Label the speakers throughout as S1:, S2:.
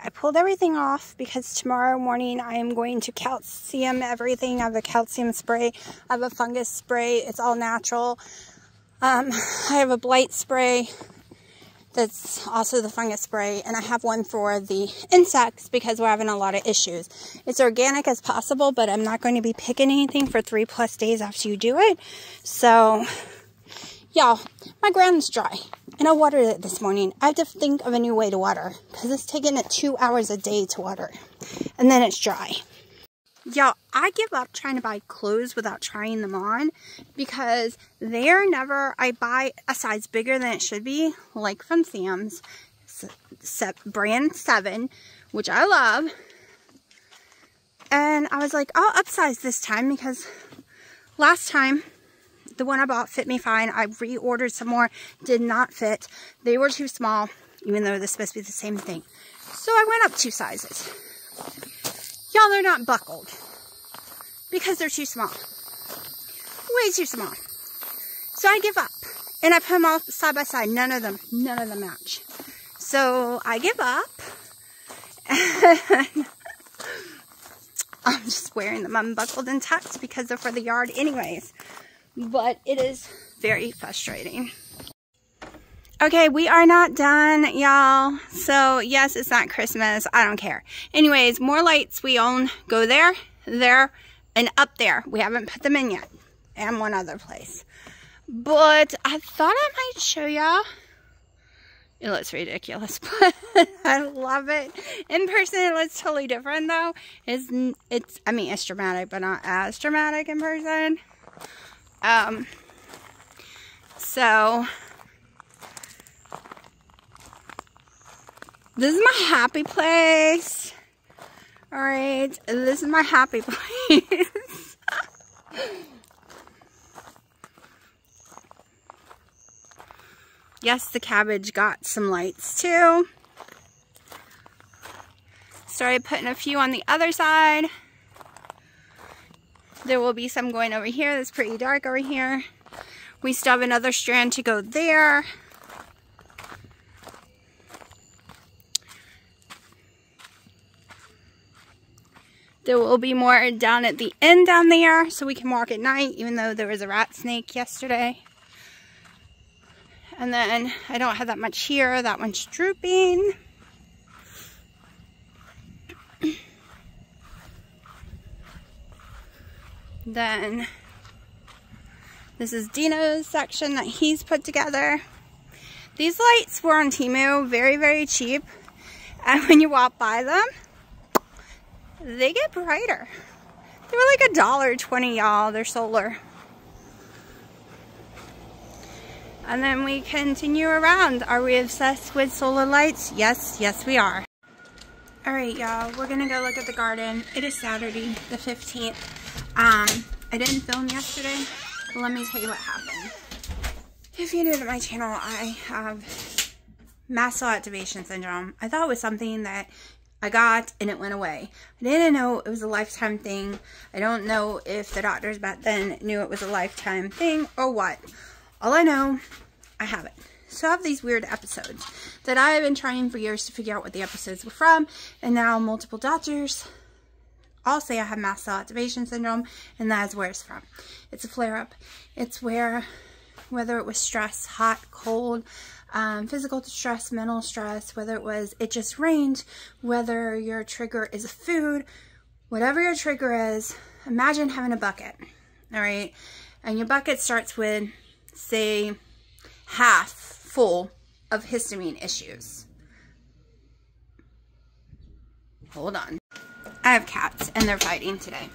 S1: I pulled everything off because tomorrow morning I am going to calcium everything. I have a calcium spray. I have a fungus spray. It's all natural. I have a blight spray that's also the fungus spray, and I have one for the insects because we're having a lot of issues. It's organic as possible, but I'm not going to be picking anything for 3+ days after you do it. So, y'all, my ground's dry, and I watered it this morning. I have to think of a new way to water because it's taking it 2 hours a day to water, and then it's dry. Y'all, I give up trying to buy clothes without trying them on because they're never, I buy a size bigger than it should be, like from Sam's, brand 7, which I love. And I was like, I'll upsize this time because last time, the one I bought fit me fine. I reordered some more, did not fit. They were too small, even though they're supposed to be the same thing. So I went up 2 sizes. Y'all, they're not buckled because they're too small. Way too small. So I give up. And I put them all side by side. None of them match. So I give up. And I'm just wearing them unbuckled and tucked because they're for the yard anyways. But it is very frustrating. Okay, we are not done, y'all. So, yes, it's not Christmas. I don't care. Anyways, more lights we own. Go there, there, and up there. We haven't put them in yet. And one other place. But I thought I might show y'all. It looks ridiculous, but I love it. In person, it looks totally different, though. It's dramatic, but not as dramatic in person. So... this is my happy place. Alright, this is my happy place. Yes, the cabbage got some lights too. Started putting a few on the other side. There will be some going over here. That's pretty dark over here. We still have another strand to go there. There will be more down at the end down there so we can walk at night, even though there was a rat snake yesterday. And then I don't have that much here. That one's drooping. Then this is Dino's section that he's put together. These lights were on Temu, very, very cheap. And when you walk by them, they get brighter. They were like $1.20, y'all. They're solar. And then we continue around. Are we obsessed with solar lights? Yes, yes we are. Alright, y'all. We're gonna go look at the garden. It is Saturday, the 15th. I didn't film yesterday, but let me tell you what happened. If you're new to my channel, I have mast cell activation syndrome. I thought it was something that I got and it went away. I didn't know it was a lifetime thing. I don't know if the doctors back then knew it was a lifetime thing or what. All I know, I have it. So I have these weird episodes that I have been trying for years to figure out what the episodes were from, and now multiple doctors all say I have mast cell activation syndrome, and that is where it's from. It's a flare-up. It's where, whether it was stress, hot, cold, physical stress, mental stress, whether it was it just rained, whether your trigger is a food, whatever your trigger is, imagine having a bucket, all right? And your bucket starts with, say, half full of histamine issues. Hold on. I have cats and they're fighting today.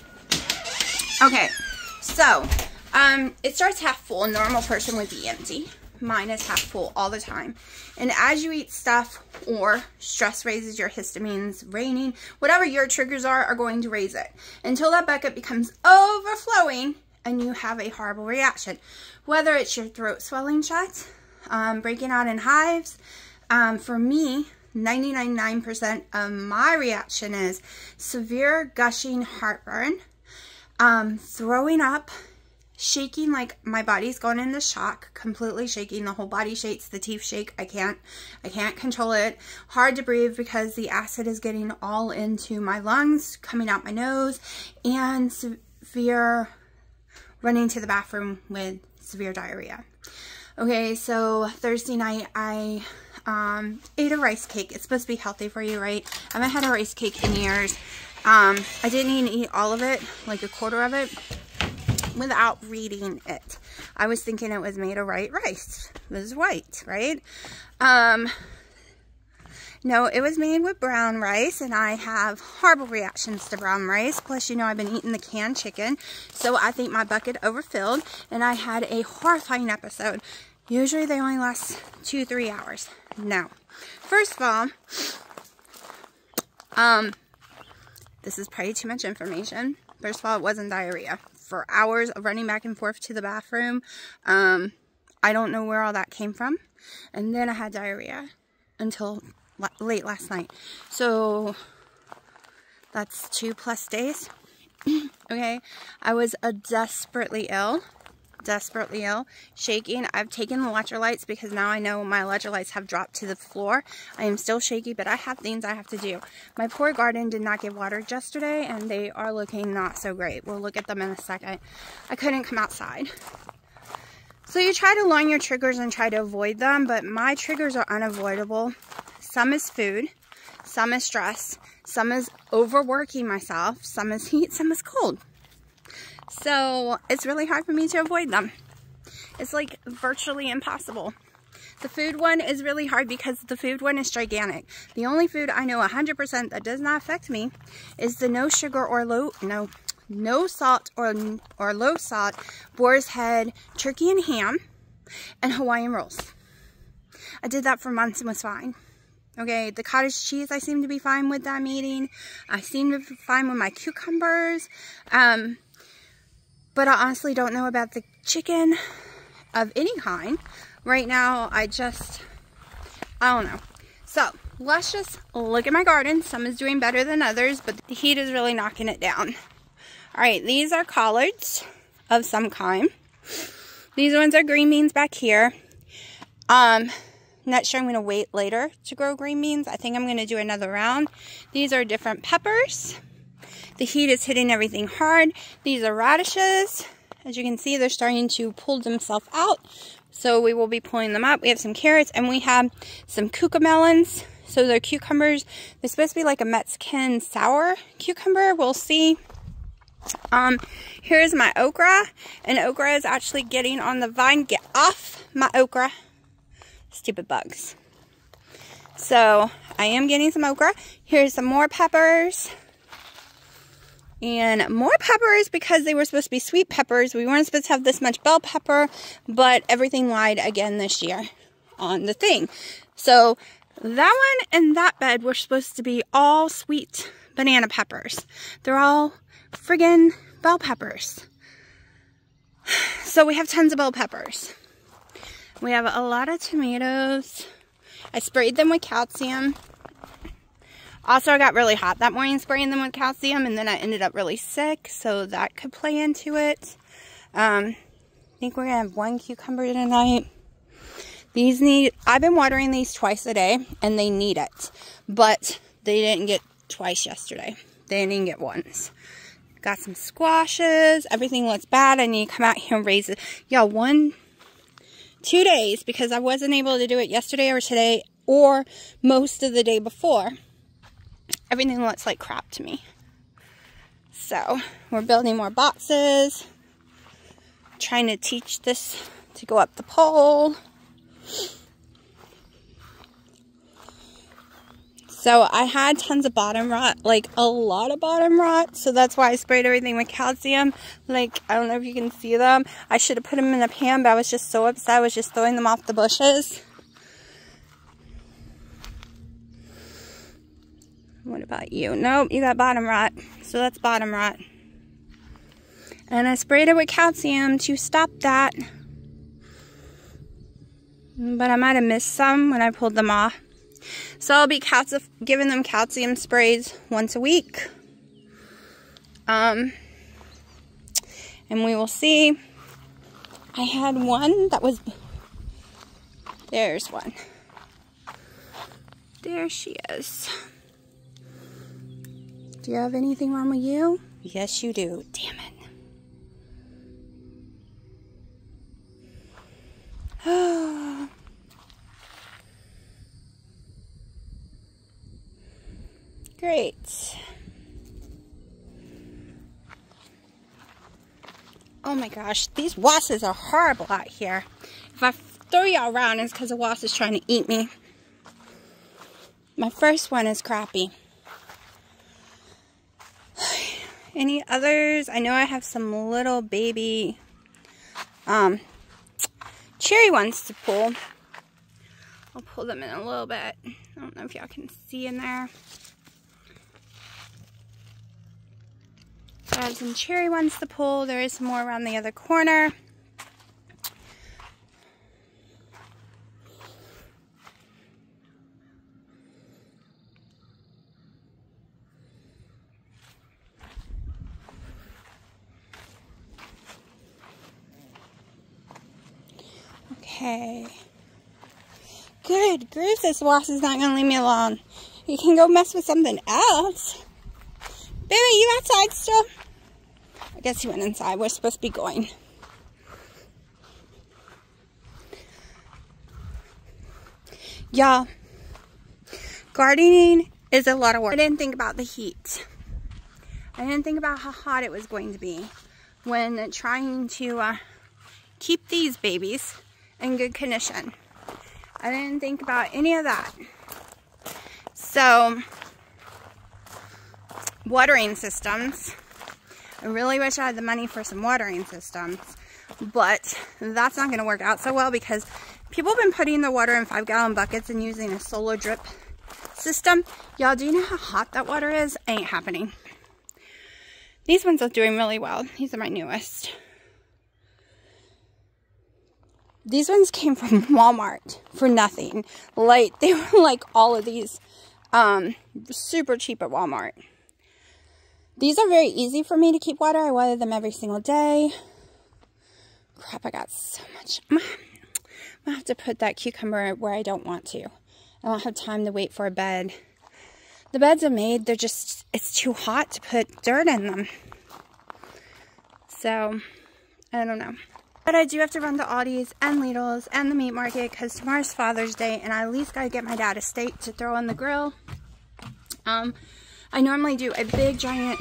S1: Okay, so it starts half full. A normal person would be empty. Mine is half full all the time. And as you eat stuff or stress raises your histamines, raining, whatever your triggers are going to raise it until that bucket becomes overflowing and you have a horrible reaction. Whether it's your throat swelling shut, breaking out in hives. For me, 99% of my reaction is severe gushing heartburn, throwing up, shaking, like my body's going into shock, completely shaking. The whole body shakes, the teeth shake. I can't control it. Hard to breathe because the acid is getting all into my lungs, coming out my nose, and severe running to the bathroom with severe diarrhea. Okay, so Thursday night I ate a rice cake. It's supposed to be healthy for you, right? I haven't had a rice cake in years. I didn't even eat all of it, like a quarter of it, without reading it. I was thinking it was made of white rice. It was white, right? No, it was made with brown rice, and I have horrible reactions to brown rice. Plus, you know, I've been eating the canned chicken, so I think my bucket overfilled, and I had a horrifying episode. Usually, they only last 2-3 hours. No. First of all, this is probably too much information. First of all, it wasn't diarrhea. For hours of running back and forth to the bathroom, I don't know where all that came from. And then I had diarrhea until late last night. So that's 2+ days. Okay. I was desperately ill, shaking. I've taken electrolytes because now I know my electrolytes have dropped to the floor. I am still shaky, but I have things I have to do. My poor garden did not get watered yesterday, and they are looking not so great. We'll look at them in a second. I couldn't come outside. So you try to learn your triggers and try to avoid them, but my triggers are unavoidable. Some is food, some is stress, some is overworking myself, some is heat, some is cold. So it's really hard for me to avoid them. It's like virtually impossible. The food one is really hard because the food one is gigantic. The only food I know 100% that does not affect me is the no sugar or no salt or low salt boar's head turkey and ham and Hawaiian rolls. I did that for months and was fine. Okay, the cottage cheese I seem to be fine with that I'm eating. I seem to be fine with my cucumbers. But I honestly don't know about the chicken of any kind. Right now, I don't know. So, let's just look at my garden. Some is doing better than others, but the heat is really knocking it down. Alright, these are collards of some kind. These ones are green beans back here. Not sure I'm going to wait later to grow green beans. I think I'm going to do another round. These are different peppers. The heat is hitting everything hard. These are radishes. As you can see, they're starting to pull themselves out. So we will be pulling them up. We have some carrots and we have some cucamelons. So they're cucumbers. They're supposed to be like a Mexican sour cucumber. We'll see. Here's my okra. And okra is actually getting on the vine. Get off my okra. Stupid bugs. So I am getting some okra. Here's some more peppers. And more peppers because they were supposed to be sweet peppers. We weren't supposed to have this much bell pepper, but everything lied again this year on the thing. So that one and that bed were supposed to be all sweet banana peppers. They're all friggin' bell peppers. So we have tons of bell peppers. We have a lot of tomatoes. I sprayed them with calcium. Also, I got really hot that morning spraying them with calcium, and then I ended up really sick, so that could play into it. I think we're going to have one cucumber tonight. I've been watering these twice a day, and they need it. But they didn't get twice yesterday. They didn't even get once. Got some squashes. Everything looks bad. I need to come out here and raise it. Yeah, 2 days, because I wasn't able to do it yesterday or today or most of the day before. Everything looks like crap to me. So, we're building more boxes. Trying to teach this to go up the pole. So, I had tons of bottom rot, like a lot of bottom rot. So, that's why I sprayed everything with calcium. Like, I don't know if you can see them. I should have put them in a pan, but I was just so upset. I was just throwing them off the bushes. What about you? Nope, you got bottom rot. So that's bottom rot. And I sprayed it with calcium to stop that. But I might have missed some when I pulled them off. So I'll be giving them calcium sprays once a week. And we will see. I had one that was, there's one. There she is. Do you have anything wrong with you? Yes, you do. Damn it. Great. Oh my gosh, these wasps are horrible out here. If I throw y'all around, it's because the wasp is trying to eat me. My first one is crappy. Any others? I know I have some little baby cherry ones to pull. I'll pull them in a little bit. I don't know if y'all can see in there. I have some cherry ones to pull. There is some more around the other corner. Okay. Good grief, this wasp is not going to leave me alone. You can go mess with something else. Baby, you outside still? I guess he went inside. We're supposed to be going. Y'all, gardening is a lot of work. I didn't think about the heat. I didn't think about how hot it was going to be when trying to keep these babies in good condition. I didn't think about any of that. So, watering systems. I really wish I had the money for some watering systems, but that's not going to work out so well because people have been putting the water in 5-gallon buckets and using a solar drip system. Y'all, do you know how hot that water is? Ain't happening. These ones are doing really well. These are my newest. These ones came from Walmart for nothing. Like, they were like all of these super cheap at Walmart. These are very easy for me to keep water. I water them every single day. Crap, I got so much. I'm gonna have to put that cucumber where I don't want to. I don't have time to wait for a bed. The beds are made, they're just, it's too hot to put dirt in them. So, I don't know. But I do have to run to Aldi's and Lidl's and the meat market because tomorrow's Father's Day and I at least gotta get my dad a steak to throw on the grill. I normally do a big giant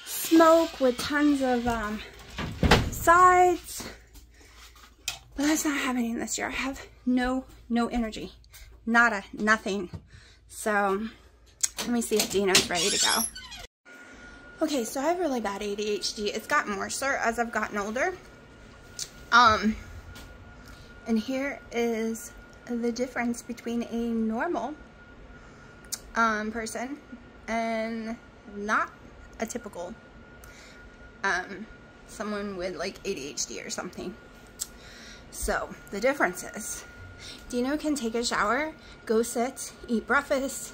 S1: smoke with tons of sides, but that's not happening this year. I have no energy, nada, nothing. So let me see if Dino's ready to go. Okay, so I have really bad ADHD. It's gotten worse as I've gotten older. And here is the difference between a normal person and not a typical someone with like ADHD or something. So the difference is Dino can take a shower, go sit, eat breakfast,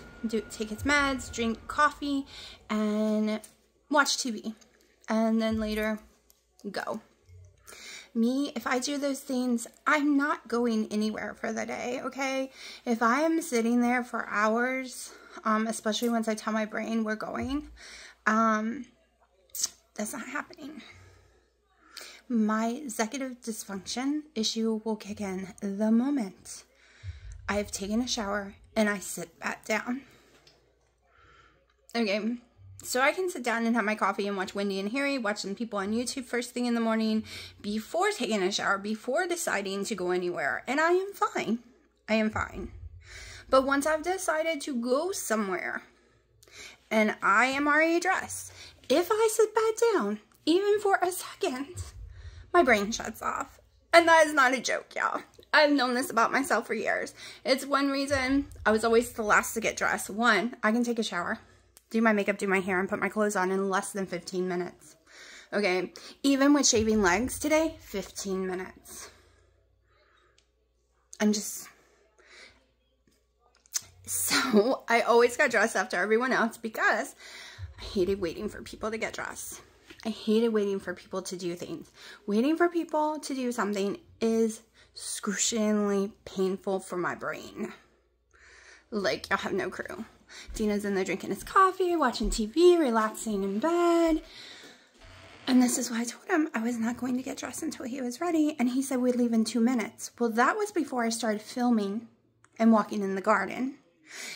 S1: take his meds, drink coffee, and watch TV, and then later go. Me, if I do those things, I'm not going anywhere for the day, okay? If I am sitting there for hours, especially once I tell my brain we're going, that's not happening. My executive dysfunction issue will kick in the moment I've taken a shower and I sit back down. Okay, so I can sit down and have my coffee and watch Wendy and Harry, watch some people on YouTube first thing in the morning before taking a shower, before deciding to go anywhere, and I am fine. I am fine. But once I've decided to go somewhere and I am already dressed, if I sit back down, even for a second, my brain shuts off. And that is not a joke, y'all. I've known this about myself for years. It's one reason I was always the last to get dressed. One, I can take a shower, do my makeup, do my hair, and put my clothes on in less than 15 minutes. Okay, even with shaving legs today, 15 minutes. I'm just... So, I always got dressed after everyone else because I hated waiting for people to get dressed. I hated waiting for people to do things. Waiting for people to do something is excruciatingly painful for my brain. Like, you'll have no clue. Dina's in there drinking his coffee, watching TV, relaxing in bed. And this is why I told him I was not going to get dressed until he was ready. And he said we'd leave in 2 minutes. Well, that was before I started filming and walking in the garden.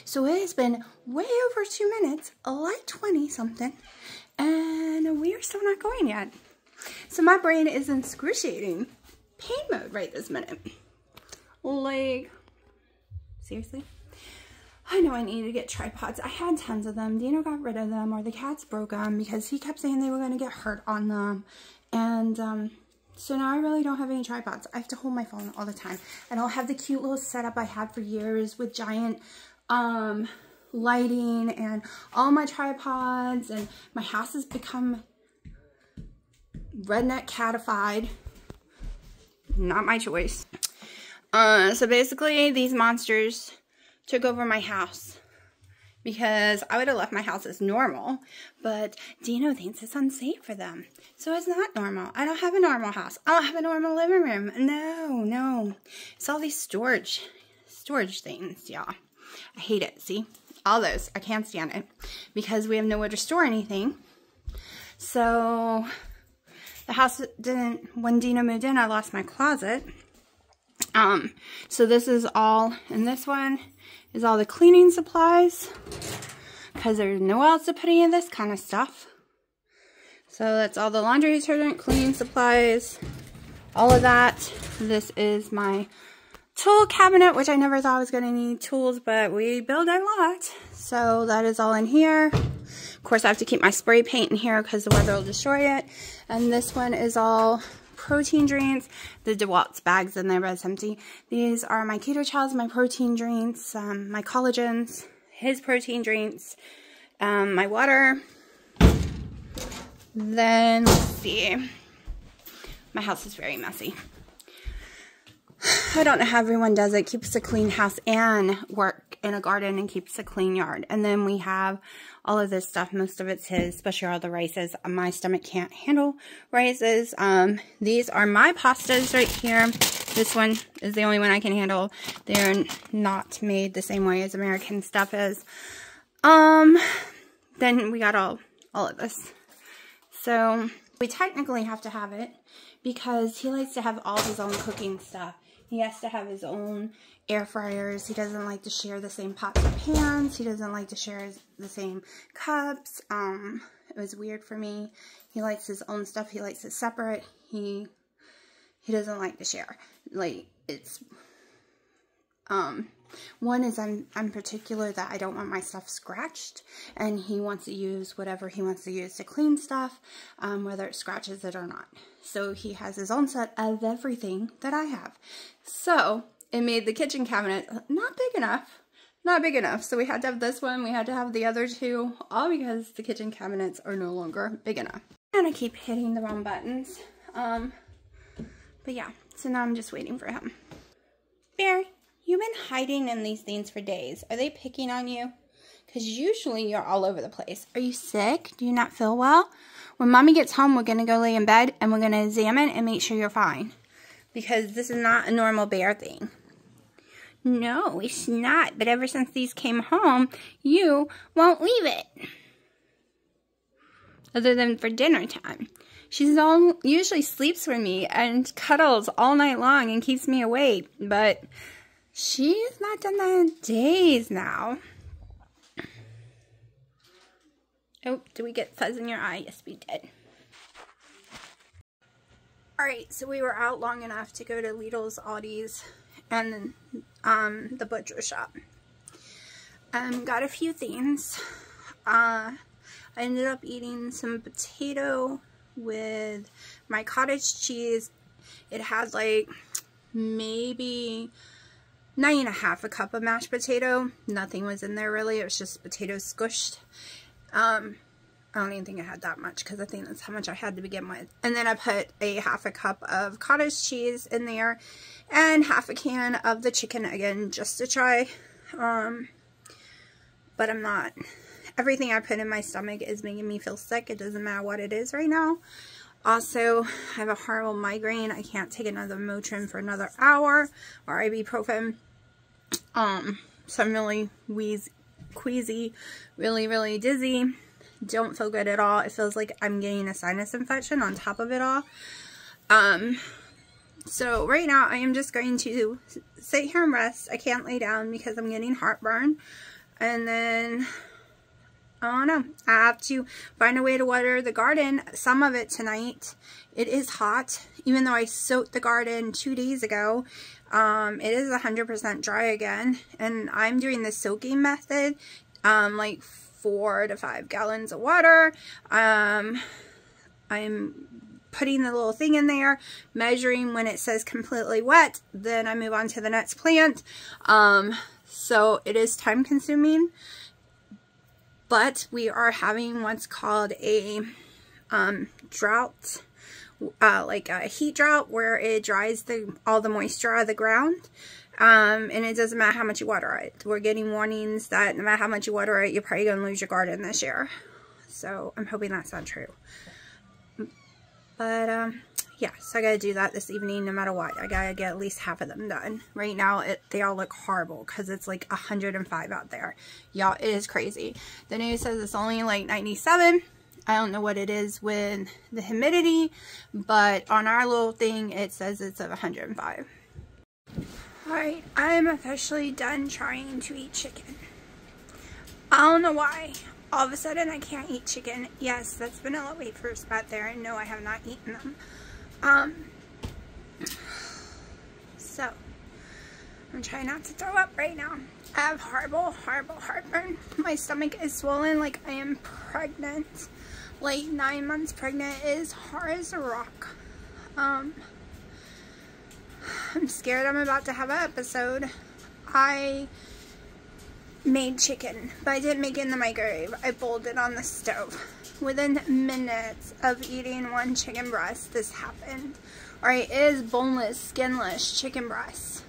S1: So it has been way over 2 minutes, like 20 something. And we are still not going yet. So my brain is in excruciating pain mode right this minute. Like, seriously? I know I needed to get tripods. I had tons of them. Dino got rid of them, or the cats broke them because he kept saying they were going to get hurt on them. And so now I really don't have any tripods. I have to hold my phone all the time. I don't have the cute little setup I had for years with giant lighting and all my tripods. And my house has become redneck catified. Not my choice. So basically, these monsters took over my house because I would have left my house as normal, but Dino thinks it's unsafe for them. So it's not normal. I don't have a normal house. I don't have a normal living room. No. It's all these storage things, y'all. I hate it. See? All those. I can't stand it because we have nowhere to store anything. So the house didn't, when Dino moved in, I lost my closet. So this is all, and this one is all the cleaning supplies because there's nowhere else to put any of this kind of stuff. So that's all the laundry detergent, cleaning supplies, all of that. This is my tool cabinet, which I never thought I was going to need tools, but we build a lot. So that is all in here. Of course, I have to keep my spray paint in here because the weather will destroy it. And this one is all protein drinks. The DeWalt's bags in there, but it's empty. These are my keto chows, my protein drinks, my collagens, his protein drinks, my water. Then, let's see. My house is very messy. I don't know how everyone does it. Keeps a clean house and work in a garden and keeps a clean yard. And then we have all of this stuff. Most of it's his, especially all the rices. My stomach can't handle rices. These are my pastas right here. This one is the only one I can handle. They're not made the same way as American stuff is. Then we got all of this. So we technically have to have it because he likes to have all his own cooking stuff. He has to have his own air fryers. He doesn't like to share the same pots and pans. He doesn't like to share the same cups. It was weird for me. He likes his own stuff. He likes it separate. He doesn't like to share. Like, it's one is I'm particular that I don't want my stuff scratched, and he wants to use whatever he wants to use to clean stuff, whether it scratches it or not. So he has his own set of everything that I have. So it made the kitchen cabinet not big enough. So we had to have this one. We had to have the other two, all because the kitchen cabinets are no longer big enough. And I keep hitting the wrong buttons. But yeah, so now I'm just waiting for him. Bear, you've been hiding in these things for days. Are they picking on you? Because usually you're all over the place. Are you sick? Do you not feel well? When Mommy gets home, we're going to go lay in bed and we're going to examine and make sure you're fine. Because this is not a normal bear thing. No, it's not. But ever since these came home, you won't leave it. Other than for dinner time. She's usually sleeps with me and cuddles all night long and keeps me awake. But she's not done that in days now. Oh, did we get fuzz in your eye? Yes, we did. Alright, so we were out long enough to go to Lidl's, Aldi's, and the butcher shop. Got a few things. I ended up eating some potato with my cottage cheese. It had like maybe 9.5 cups of mashed potato. Nothing was in there really. It was just potatoes squished. I don't even think I had that much because I think that's how much I had to begin with. And then I put a 1/2 cup of cottage cheese in there and 1/2 can of the chicken again just to try. But I'm not everything I put in my stomach is making me feel sick. It doesn't matter what it is right now. Also, I have a horrible migraine. I can't take another Motrin for another hour, or ibuprofen. So I'm really queasy, really dizzy. Don't feel good at all. It feels like I'm getting a sinus infection on top of it all. So right now I am just going to sit here and rest. I can't lay down because I'm getting heartburn. And then, I don't know, I have to find a way to water the garden, some of it tonight. It is hot, even though I soaked the garden 2 days ago. It is 100% dry again, and I'm doing the soaking method, like 4 to 5 gallons of water. I'm putting the little thing in there, measuring when it says completely wet, then I move on to the next plant. So it is time consuming, but we are having what's called a drought, like a heat drought, where it dries all the moisture out of the ground. And it doesn't matter how much you water it. We're getting warnings that no matter how much you water it, you're probably going to lose your garden this year. So I'm hoping that's not true. But yeah, so I gotta do that this evening no matter what. I gotta get at least half of them done. Right now, they all look horrible because it's like 105 out there. Y'all, it is crazy. The news says it's only like 97. I don't know what it is with the humidity, but on our little thing, it says it's at 105. Alright, I'm officially done trying to eat chicken. I don't know why. All of a sudden, I can't eat chicken. Yes, that's vanilla wafers back there, and no, I have not eaten them. So, I'm trying not to throw up right now. I have horrible heartburn. My stomach is swollen like I am pregnant. Like 9 months pregnant. It is hard as a rock. I'm scared I'm about to have an episode. I made chicken, but I didn't make it in the microwave. I boiled it on the stove. Within minutes of eating one chicken breast, this happened. Alright, it is boneless, skinless chicken breast.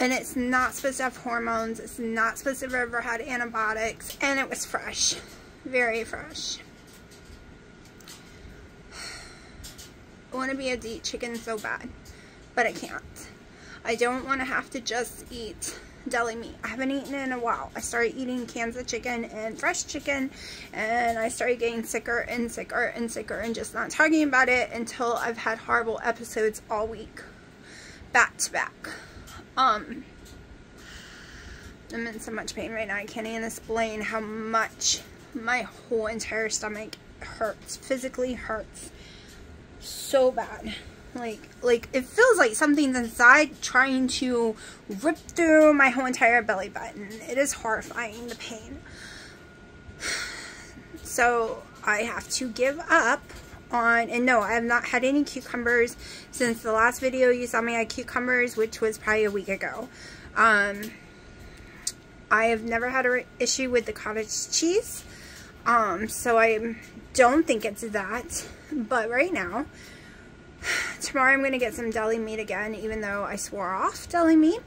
S1: And it's not supposed to have hormones. It's not supposed to have ever had antibiotics. And it was fresh. Very fresh. I want to be able to eat chicken so bad, but I can't. I don't want to have to just eat deli meat. I haven't eaten it in a while. I started eating cans of chicken and fresh chicken, and I started getting sicker and sicker and sicker and just not talking about it until I've had horrible episodes all week, back to back. I'm in so much pain right now. I can't even explain how much my whole entire stomach hurts, physically hurts so bad. Like it feels like something's inside trying to rip through my whole entire belly button. It is horrifying, the pain. So I have to give up on, and no, I have not had any cucumbers since the last video you saw me had cucumbers, which was probably a week ago. I have never had an issue with the cottage cheese, so I don't think it's that. But right now, tomorrow I'm going to get some deli meat again, even though I swore off deli meat.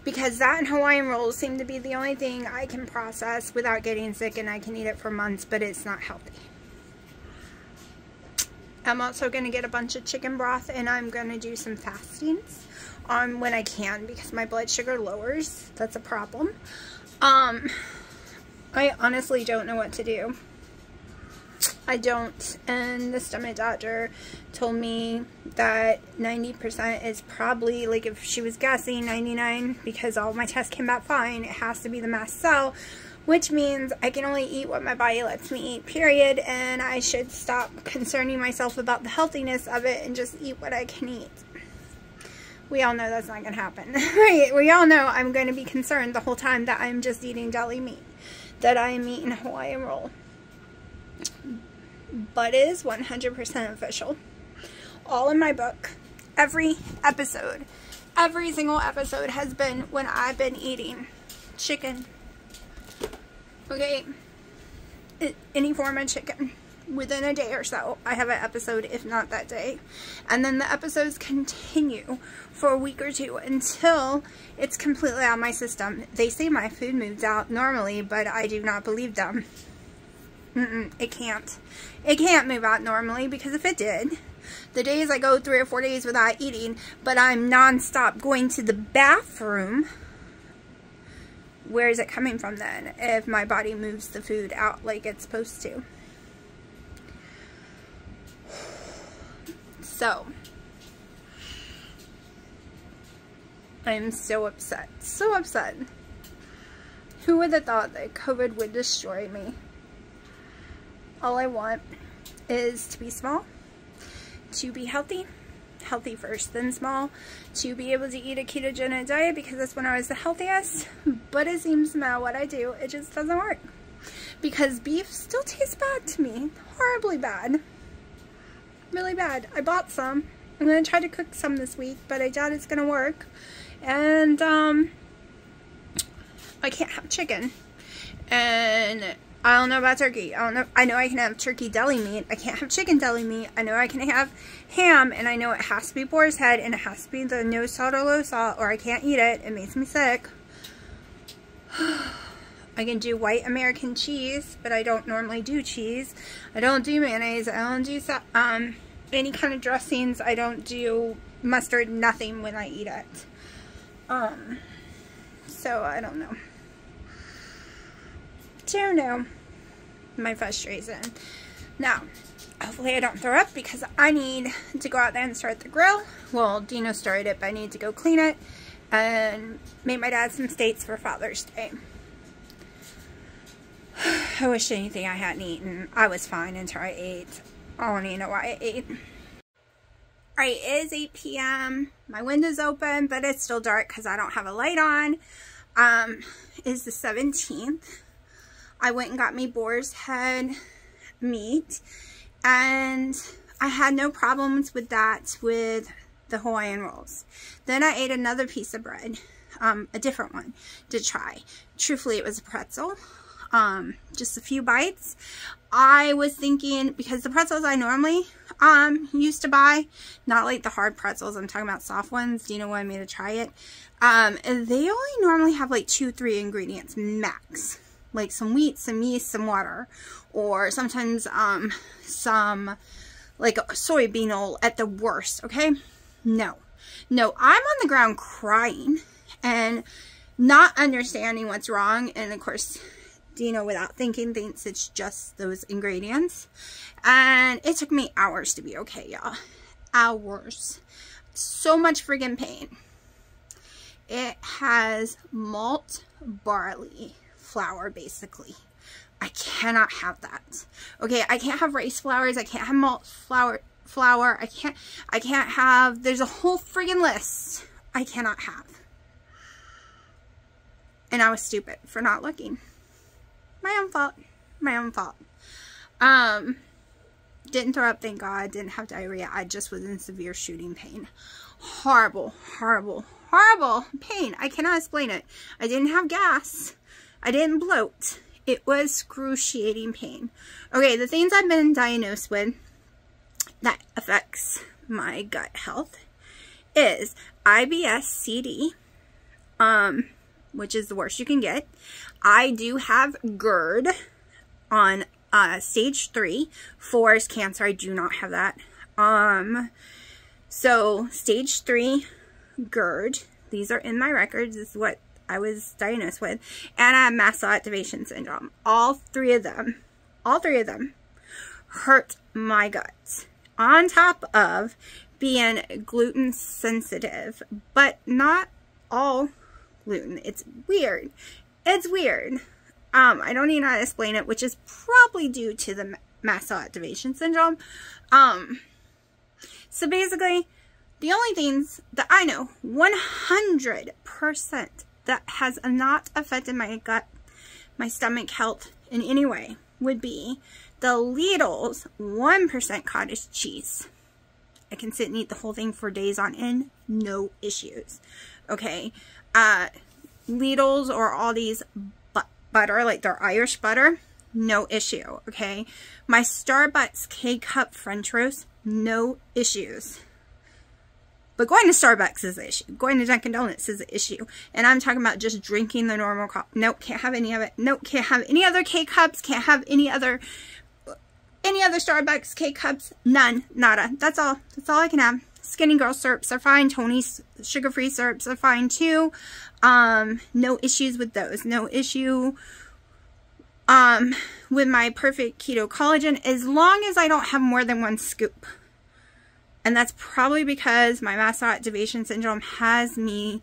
S1: Because that and Hawaiian rolls seem to be the only thing I can process without getting sick, and I can eat it for months, but it's not healthy. I'm also going to get a bunch of chicken broth, and I'm going to do some fastings when I can, because my blood sugar lowers. That's a problem. I honestly don't know what to do. I don't, and the stomach doctor told me that 90% is probably, like, if she was guessing 99, because all my tests came back fine, it has to be the mast cell, which means I can only eat what my body lets me eat, period, and I should stop concerning myself about the healthiness of it and just eat what I can eat. We all know that's not going to happen, right? We all know I'm going to be concerned the whole time that I'm just eating deli meat, that I am eating Hawaiian roll. But it is 100% official. All in my book. Every episode. Every single episode has been when I've been eating chicken. Okay? Any form of chicken. within a day or so, I have an episode, if not that day. And then the episodes continue for a week or two until it's completely out of my system. They say my food moves out normally, but I do not believe them. It can't. It can't move out normally, because if it did, the days I go 3 or 4 days without eating, but I'm non-stop going to the bathroom, where is it coming from then, if my body moves the food out like it's supposed to? So, I'm so upset. So upset. Who would have thought that COVID would destroy me? All I want is to be small, to be healthy, healthy first, then small, to be able to eat a ketogenic diet, because that's when I was the healthiest. But it seems no matter what I do, it just doesn't work. Because beef still tastes bad to me. Horribly bad. Really bad. I bought some. I'm going to try to cook some this week, but I doubt it's going to work. And, I can't have chicken. And I don't know about turkey. I know I can have turkey deli meat. I can't have chicken deli meat. I know I can have ham, and I know it has to be boar's head, and it has to be the no salt or low salt, or I can't eat it. It makes me sick. I can do white American cheese, but I don't normally do cheese. I don't do mayonnaise. I don't do any kind of dressings. I don't do mustard, nothing when I eat it. So I don't know. Don't know. My frustration. Now, hopefully I don't throw up, because I need to go out there and start the grill. Well, Dino started it, but I need to go clean it and make my dad some steaks for Father's Day. I wish anything I hadn't eaten. I was fine until I ate. I don't even know why I ate. Alright, it is 8 p.m. My window's open, but it's still dark because I don't have a light on. It's the 17th. I went and got me boar's head meat, and I had no problems with that with the Hawaiian rolls. Then I ate another piece of bread, a different one, to try. Truthfully, it was a pretzel. Just a few bites. I was thinking, because the pretzels I normally used to buy, not like the hard pretzels, I'm talking about soft ones, you know, wanted me to try it. They only normally have like 2-3 ingredients max. Like some wheat, some yeast, some water, or sometimes some like a soybean oil at the worst. Okay, no, I'm on the ground crying and not understanding what's wrong, and of course Dino, without thinking, thinks it's just those ingredients, and it took me hours to be okay, y'all. Hours. So much friggin' pain. It has malt barley flour, basically. I cannot have that. Okay, I can't have rice flours. I can't have malt flour. I can't have, there's a whole friggin' list I cannot have. And I was stupid for not looking. My own fault. My own fault. Didn't throw up, thank God. Didn't have diarrhea. I just was in severe shooting pain. Horrible, horrible, horrible pain. I cannot explain it. I didn't have gas. I didn't bloat. It was excruciating pain. Okay, the things I've been diagnosed with that affects my gut health is IBS-CD, which is the worst you can get. I do have GERD on stage 3. 4 is cancer. I do not have that. So stage 3 GERD. These are in my records. This is what I was diagnosed with. And I have mast cell activation syndrome. All three of them hurt my guts. On top of being gluten sensitive, but not all gluten. It's weird. It's weird. I don't even know how to explain it, which is probably due to the mast cell activation syndrome. So basically, the only things that I know 100% that has not affected my gut, my stomach health in any way would be the Lidl's 1% cottage cheese. I can sit and eat the whole thing for days on end, no issues. Okay, Lidl's or Aldi's butter, like their Irish butter, no issue, okay? My Starbucks K-Cup French roast, no issues. But going to Starbucks is the issue. Going to Dunkin' Donuts is the issue. And I'm talking about just drinking the normal coffee. Nope, can't have any of it. Nope, can't have any other K-Cups. Can't have any other Starbucks K-Cups. None. Nada. That's all. That's all I can have. Skinny Girl syrups are fine. Tony's sugar-free syrups are fine too. No issues with those. No issue with my Perfect Keto Collagen, as long as I don't have more than 1 scoop. And that's probably because my mast cell activation syndrome has me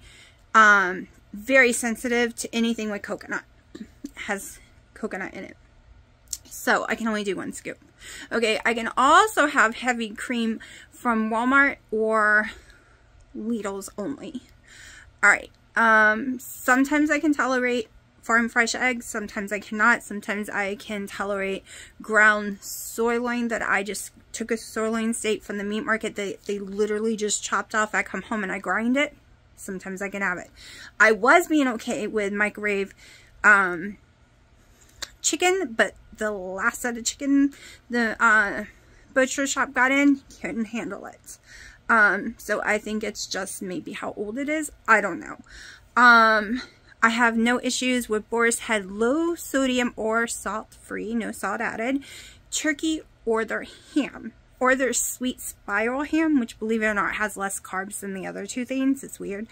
S1: very sensitive to anything with coconut. It has coconut in it. So I can only do 1 scoop. Okay, I can also have heavy cream from Walmart or Lidl's only. Alright, sometimes I can tolerate farm fresh eggs, sometimes I cannot. Sometimes I can tolerate ground sirloin that I just took a sirloin steak from the meat market. They literally just chopped off. I come home and I grind it. Sometimes I can have it. I was being okay with microwave chicken, but the last set of chicken the butcher shop got in couldn't handle it. So I think it's just maybe how old it is. I don't know. I have no issues with Boar's Head low sodium or salt free, no salt added, turkey or their ham, or their sweet spiral ham, which believe it or not has less carbs than the other 2 things. It's weird.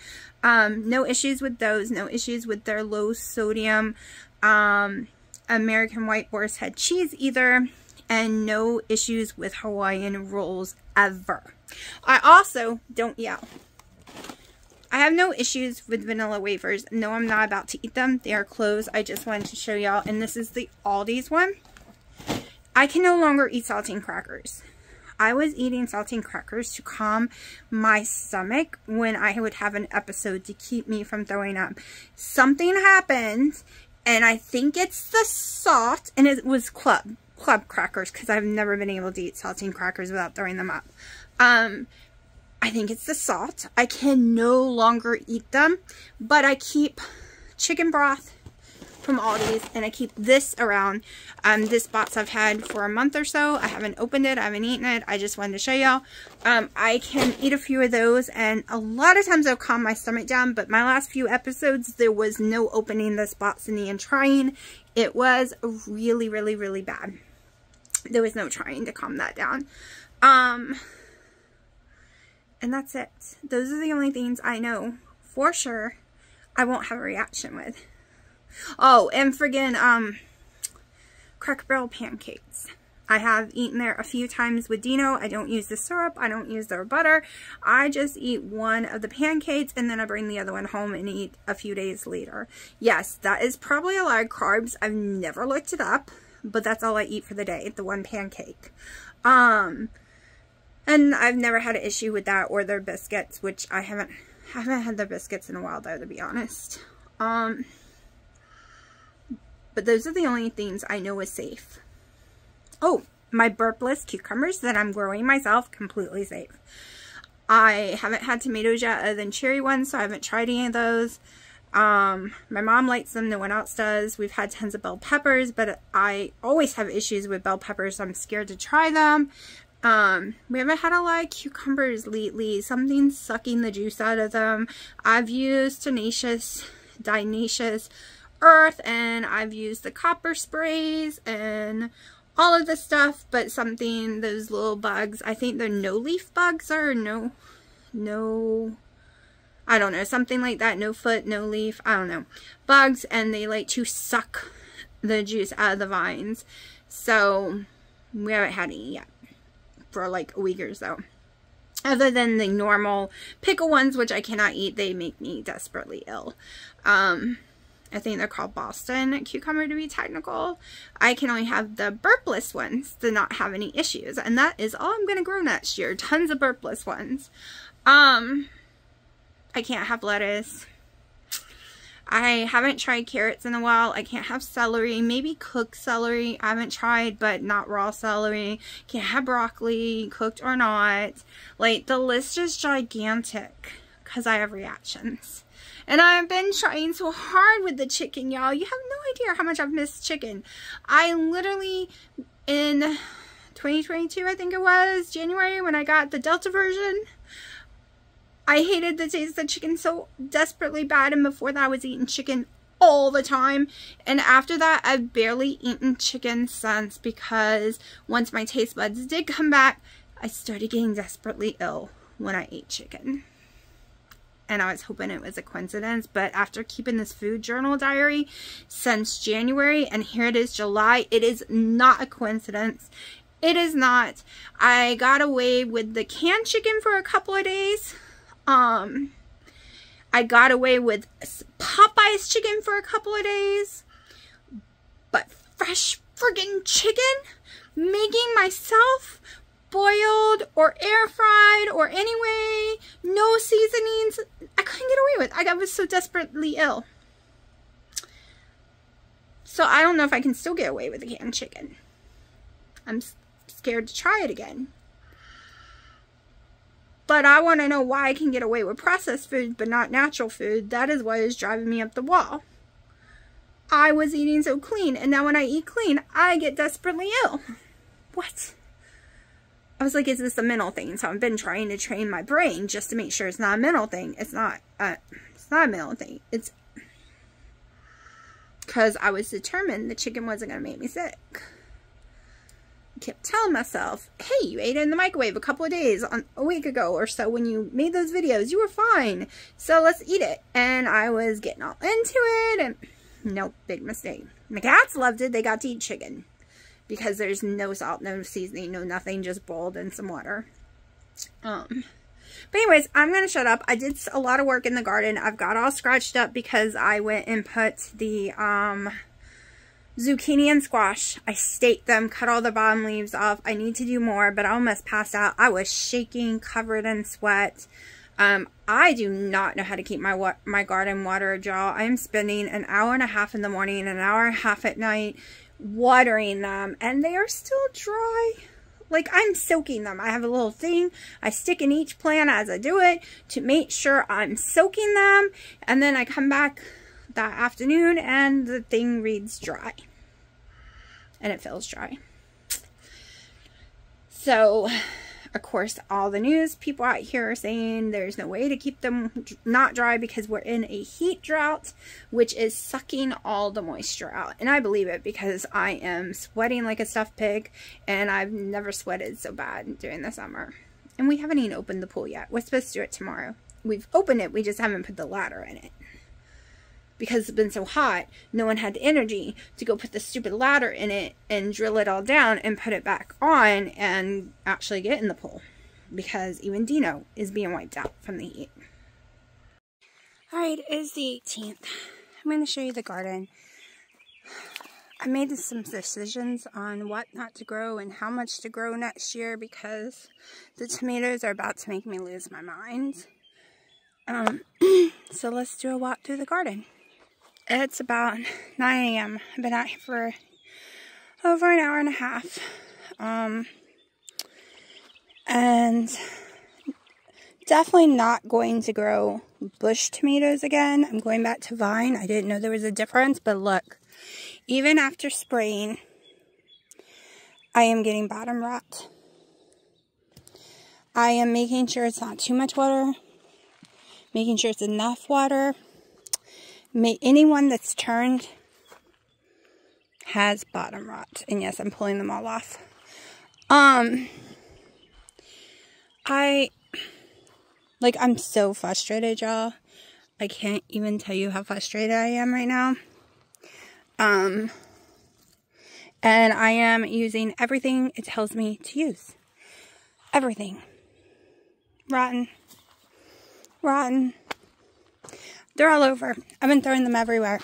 S1: No issues with those. No issues with their low sodium American white Boar's Head cheese either, and no issues with Hawaiian rolls ever. I also don't yell. I have no issues with vanilla wafers. No, I'm not about to eat them. They are closed. I just wanted to show y'all. And this is the Aldi's one. I can no longer eat saltine crackers. I was eating saltine crackers to calm my stomach when I would have an episode to keep me from throwing up. Something happened, and I think it's the salt, and it was club crackers, because I've never been able to eat saltine crackers without throwing them up. I think it's the salt. I can no longer eat them, but I keep chicken broth from Aldi's, and I keep this around. This box I've had for a month or so. I haven't opened it. I haven't eaten it. I just wanted to show y'all. I can eat a few of those, and a lot of times I'll calm my stomach down, but my last few episodes, there was no opening this box in the end trying. It was really, really, really bad. There was no trying to calm that down. And that's it. Those are the only things I know for sure I won't have a reaction with. Oh, and friggin' Cracker Barrel pancakes. I have eaten there a few times with Dino. I don't use the syrup. I don't use their butter. I just eat one of the pancakes, and then I bring the other one home and eat a few days later. Yes, that is probably a lot of carbs. I've never looked it up, but that's all I eat for the day, the one pancake. And I've never had an issue with that or their biscuits, which I haven't had their biscuits in a while though, to be honest. But those are the only things I know is safe. Oh, my burpless cucumbers that I'm growing myself, completely safe. I haven't had tomatoes yet other than cherry ones, so I haven't tried any of those. My mom likes them, no one else does. We've had tons of bell peppers, but I always have issues with bell peppers, so I'm scared to try them. We haven't had a lot of cucumbers lately. Something's sucking the juice out of them. I've used Dionysius Earth, and I've used the copper sprays and all of this stuff, but something, those little bugs, I think they're no-leaf bugs or no, I don't know, something like that, no foot, no leaf, I don't know, bugs, and they like to suck the juice out of the vines. So we haven't had any yet for like a week or so. Other than the normal pickle ones, which I cannot eat, they make me desperately ill. I think they're called Boston cucumber to be technical. I can only have the burpless ones to not have any issues, and that is all I'm going to grow next year. Tons of burpless ones. I can't have lettuce. I haven't tried carrots in a while. I can't have celery. Maybe cooked celery. I haven't tried, but not raw celery. Can't have broccoli, cooked or not. Like, the list is gigantic. because I have reactions. And I've been trying so hard with the chicken, y'all. You have no idea how much I've missed chicken. I literally, in 2022, I think it was, January, when I got the Delta version, I hated the taste of chicken so desperately bad, and before that I was eating chicken all the time. And after that, I've barely eaten chicken since, because once my taste buds did come back, I started getting desperately ill when I ate chicken. And I was hoping it was a coincidence, but after keeping this food journal diary since January, and here it is July, it is not a coincidence. It is not. I got away with the canned chicken for a couple of days. I got away with Popeye's chicken for a couple of days. But fresh friggin' chicken, making myself, boiled or air fried or anyway, no seasonings, I couldn't get away with. I was so desperately ill. So I don't know if I can still get away with the canned chicken. I'm scared to try it again. But I want to know why I can get away with processed food but not natural food. That is what is driving me up the wall. I was eating so clean, and now when I eat clean, I get desperately ill. What? I was like, is this a mental thing? So I've been trying to train my brain just to make sure it's not a mental thing. It's not a mental thing. It's because I was determined the chicken wasn't going to make me sick. I kept telling myself, hey, you ate it in the microwave a couple of days, a week ago or so when you made those videos. You were fine. So let's eat it. And I was getting all into it, and nope, big mistake. My cats loved it. They got to eat chicken because there's no salt, no seasoning, no nothing, just boiled in some water. But anyways, I'm going to shut up. I did a lot of work in the garden. I've got all scratched up because I went and put the zucchini and squash. I staked them, cut all the bottom leaves off. I need to do more, but I almost passed out. I was shaking, covered in sweat. I do not know how to keep my garden watered, y'all. I'm spending an hour and a half in the morning and an hour and a half at night watering them, and they are still dry. Like, I'm soaking them. I have a little thing I stick in each plant as I do it to make sure I'm soaking them, and then I come back that afternoon and the thing reads dry. And it feels dry. So, of course, all the news people out here are saying there's no way to keep them not dry because we're in a heat drought, which is sucking all the moisture out. And I believe it because I am sweating like a stuffed pig, and I've never sweated so bad during the summer. And we haven't even opened the pool yet. We're supposed to do it tomorrow. We've opened it, we just haven't put the ladder in it. Because it's been so hot, no one had the energy to go put the stupid ladder in it and drill it all down and put it back on and actually get in the pool. Because even Dino is being wiped out from the heat. Alright, it is the 18th. I'm going to show you the garden. I made some decisions on what not to grow and how much to grow next year because the tomatoes are about to make me lose my mind. So let's do a walk through the garden. It's about 9 a.m. I've been out here for over an hour and a half. And definitely not going to grow bush tomatoes again. I'm going back to vine. I didn't know there was a difference, but look, even after spraying, I am getting bottom rot. I am making sure it's not too much water, making sure it's enough water. Anyone that's turned has bottom rot. And yes, I'm pulling them all off. I'm so frustrated, y'all. I can't even tell you how frustrated I am right now. And I am using everything it tells me to use. Everything. Rotten. They're all over. I've been throwing them everywhere.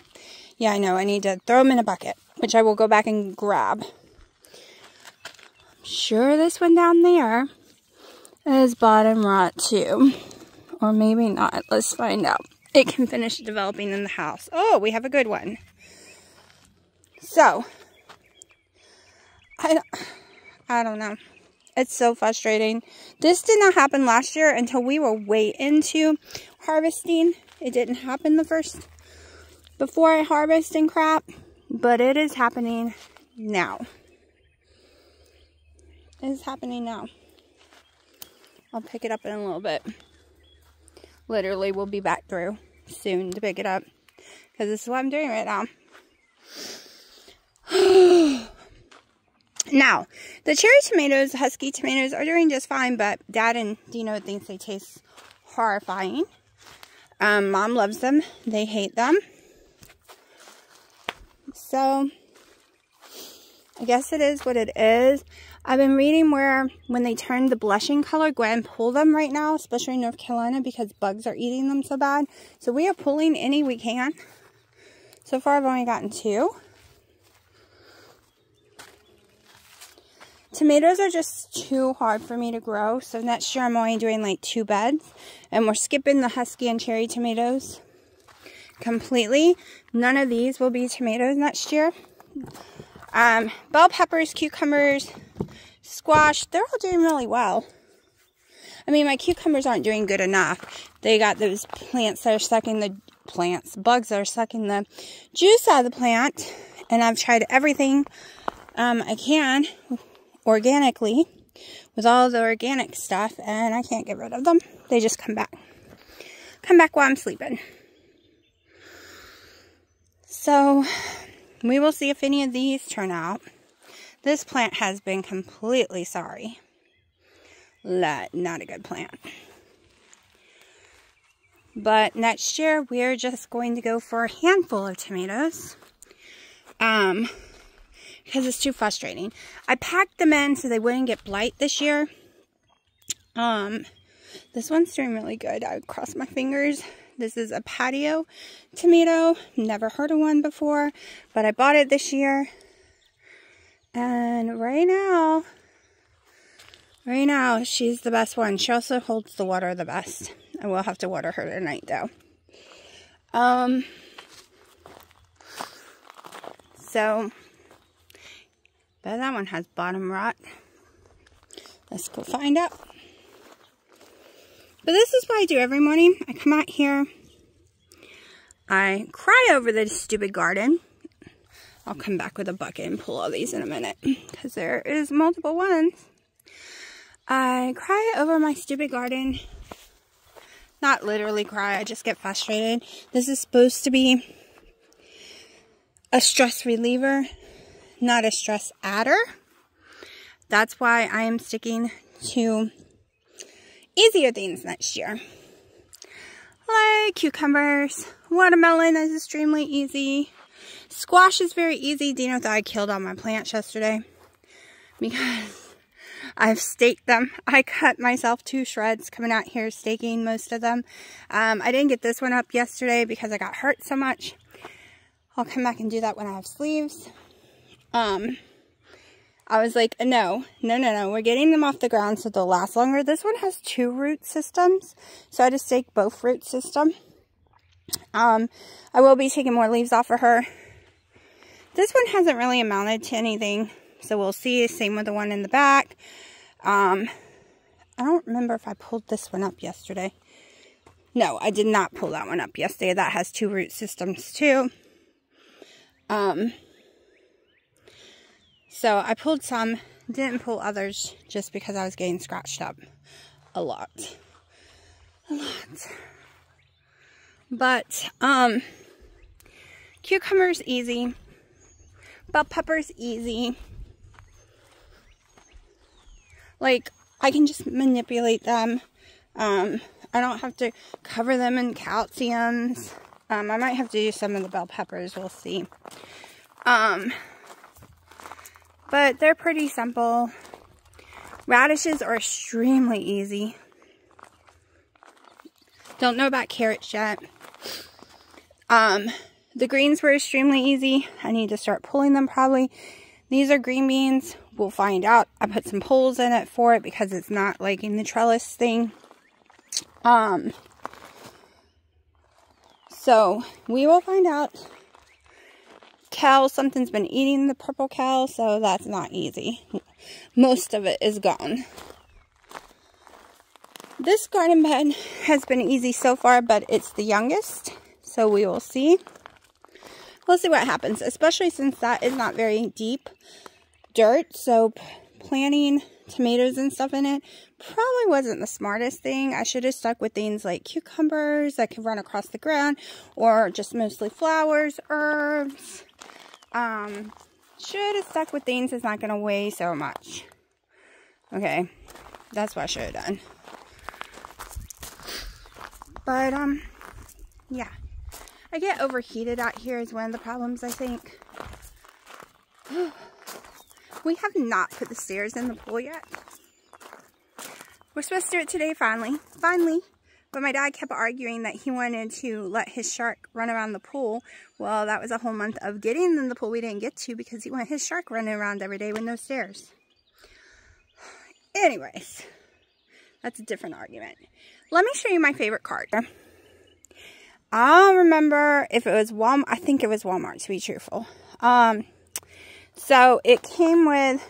S1: Yeah, I know. I need to throw them in a bucket, which I will go back and grab. I'm sure this one down there is bottom rot too. Or maybe not. Let's find out. It can finish developing in the house. Oh, we have a good one. So, I don't know. It's so frustrating. This did not happen last year until we were way into harvesting. It didn't happen before I harvest and crap, but it is happening now. It is happening now. I'll pick it up in a little bit. Literally, we'll be back through soon to pick it up, because this is what I'm doing right now. Now, the cherry tomatoes, husky tomatoes, are doing just fine, but Dad and Dino thinks they taste horrifying. Mom loves them. They hate them. So, I guess it is what it is. I've been reading where when they turn the blushing color, go ahead and pull them right now, especially in North Carolina, because bugs are eating them so bad. So we are pulling any we can. So far, I've only gotten 2. Tomatoes are just too hard for me to grow, so next year I'm only doing like 2 beds, and we're skipping the husky and cherry tomatoes completely. None of these will be tomatoes next year. Bell peppers, cucumbers, squash, they're all doing really well. I mean, my cucumbers aren't doing good enough. They got those plants that are sucking the bugs that are sucking the juice out of the plant, and I've tried everything I can organically with all the organic stuff, and I can't get rid of them. They just come back while I'm sleeping. So we will see if any of these turn out. This plant has been completely sorry. Not a good plant. But next year we're just going to go for a handful of tomatoes. Because it's too frustrating. I packed them in so they wouldn't get blight this year. This one's doing really good. I would cross my fingers. This is a patio tomato. Never heard of one before, but I bought it this year. And right now, she's the best one. She also holds the water the best. I will have to water her tonight, though. But that one has bottom rot. Let's go find out. But this is what I do every morning. I come out here. I cry over this stupid garden. I'll come back with a bucket and pull all these in a minute, because there is multiple ones. I cry over my stupid garden. Not literally cry, I just get frustrated. This is supposed to be a stress reliever, not a stress adder. That's why I am sticking to easier things next year. Like cucumbers. Watermelon is extremely easy. Squash is very easy. Dino thought I killed all my plants yesterday because I've staked them. I cut myself 2 shreds coming out here staking most of them. I didn't get this one up yesterday because I got hurt so much. I'll come back and do that when I have sleeves. I was like, no, we're getting them off the ground so they'll last longer. This one has 2 root systems, so I just stake both root systems. I will be taking more leaves off of her. This one hasn't really amounted to anything, so we'll see. Same with the one in the back. I don't remember if I pulled this one up yesterday. No, I did not pull that one up yesterday. That has 2 root systems too. So I pulled some, didn't pull others just because I was getting scratched up a lot. But, cucumbers easy. Bell peppers easy. Like, I can just manipulate them. I don't have to cover them in calciums. I might have to do some of the bell peppers, we'll see. But they're pretty simple. Radishes are extremely easy. Don't know about carrots yet. The greens were extremely easy. I need to start pulling them probably. These are green beans. We'll find out. I put some poles in it for it because it's not liking the trellis thing. So we will find out. Kale, something's been eating the purple kale, so that's not easy. Most of it is gone. This garden bed has been easy so far, but it's the youngest, so we will see. We'll see what happens, especially since that is not very deep dirt, so planting tomatoes and stuff in it probably wasn't the smartest thing. I should have stuck with things like cucumbers that could run across the ground, or just mostly flowers, herbs. Should have stuck with things that's not going to weigh so much. Okay, that's what I should have done. But, yeah. I get overheated out here is one of the problems, I think. We have not put the stairs in the pool yet. We're supposed to do it today, finally. But my dad kept arguing that he wanted to let his shark run around the pool. Well, that was a whole month of getting in the pool we didn't get to because he wanted his shark running around every day with no stairs. Anyways, that's a different argument. Let me show you my favorite card. I'll remember if it was Walmart. I think it was Walmart, to be truthful. So it came with,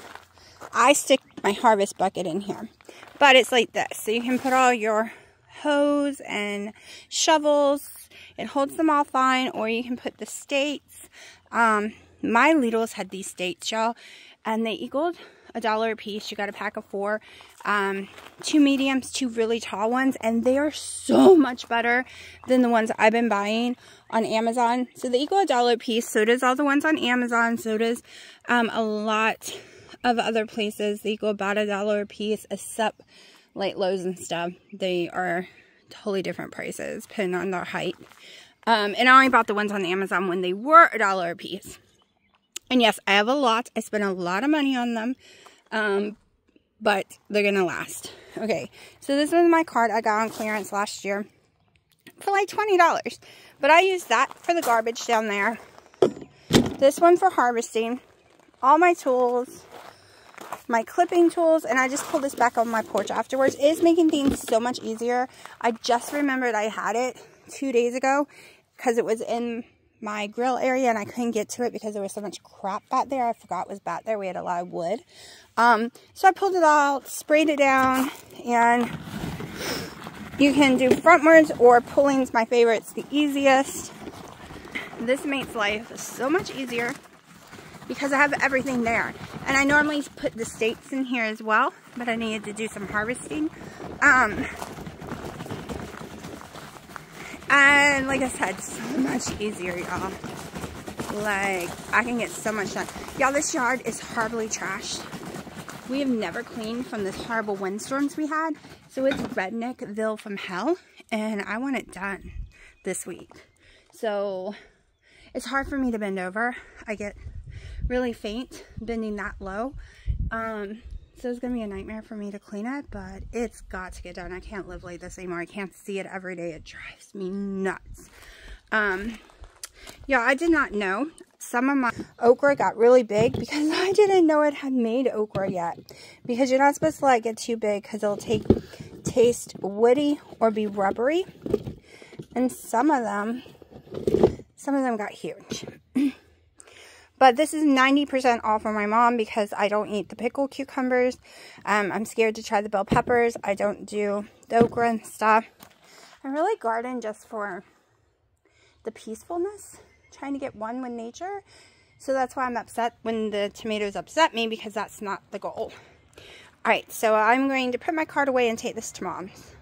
S1: I stick my harvest bucket in here, but it's like this. So you can put all your hose and shovels. It holds them all fine, or you can put the stakes. My Lidl's had these stakes, y'all, and they equaled $1 a piece. You got a pack of 4, 2 mediums, 2 really tall ones, and they are so much better than the ones I've been buying on Amazon. So they equal $1 a piece. So does all the ones on Amazon. So does a lot of other places. They equal about $1 a piece, except like Lowe's and stuff. They are totally different prices depending on their height. And I only bought the ones on Amazon when they were $1 a piece. And yes, I have a lot. I spent a lot of money on them. But they're going to last. Okay, so this was my cart I got on clearance last year for like $20. But I used that for the garbage down there. This one for harvesting. All my tools. My clipping tools. And I just pulled this back on my porch afterwards. It is making things so much easier. I just remembered I had it 2 days ago because it was in my grill area and I couldn't get to it because there was so much crap back there. I forgot it was back there. We had a lot of wood. So I pulled it out, sprayed it down, and you can do frontwards or pulling's my favorite. It's the easiest. This makes life so much easier because I have everything there. And I normally put the stakes in here as well, but I needed to do some harvesting. And like I said, so much easier, y'all. Like, I can get so much done. Y'all, this yard is horribly trashed. We have never cleaned from the horrible windstorms we had. So it's Redneckville from hell. And I want it done this week. So it's hard for me to bend over. I get really faint bending that low. So it's going to be a nightmare for me to clean it, but it's got to get done. I can't live like this anymore. I can't see it every day. It drives me nuts. Yeah, I did not know. Some of my okra got really big because I didn't know it had made okra yet. Because you're not supposed to let it get too big because it'll taste woody or be rubbery. And some of them got huge. But this is 90% off for my mom because I don't eat the pickled cucumbers. I'm scared to try the bell peppers. I don't do the okra and stuff. I really garden just for the peacefulness. Trying to get one with nature. So that's why I'm upset when the tomatoes upset me because that's not the goal. Alright, so I'm going to put my cart away and take this to Mom's.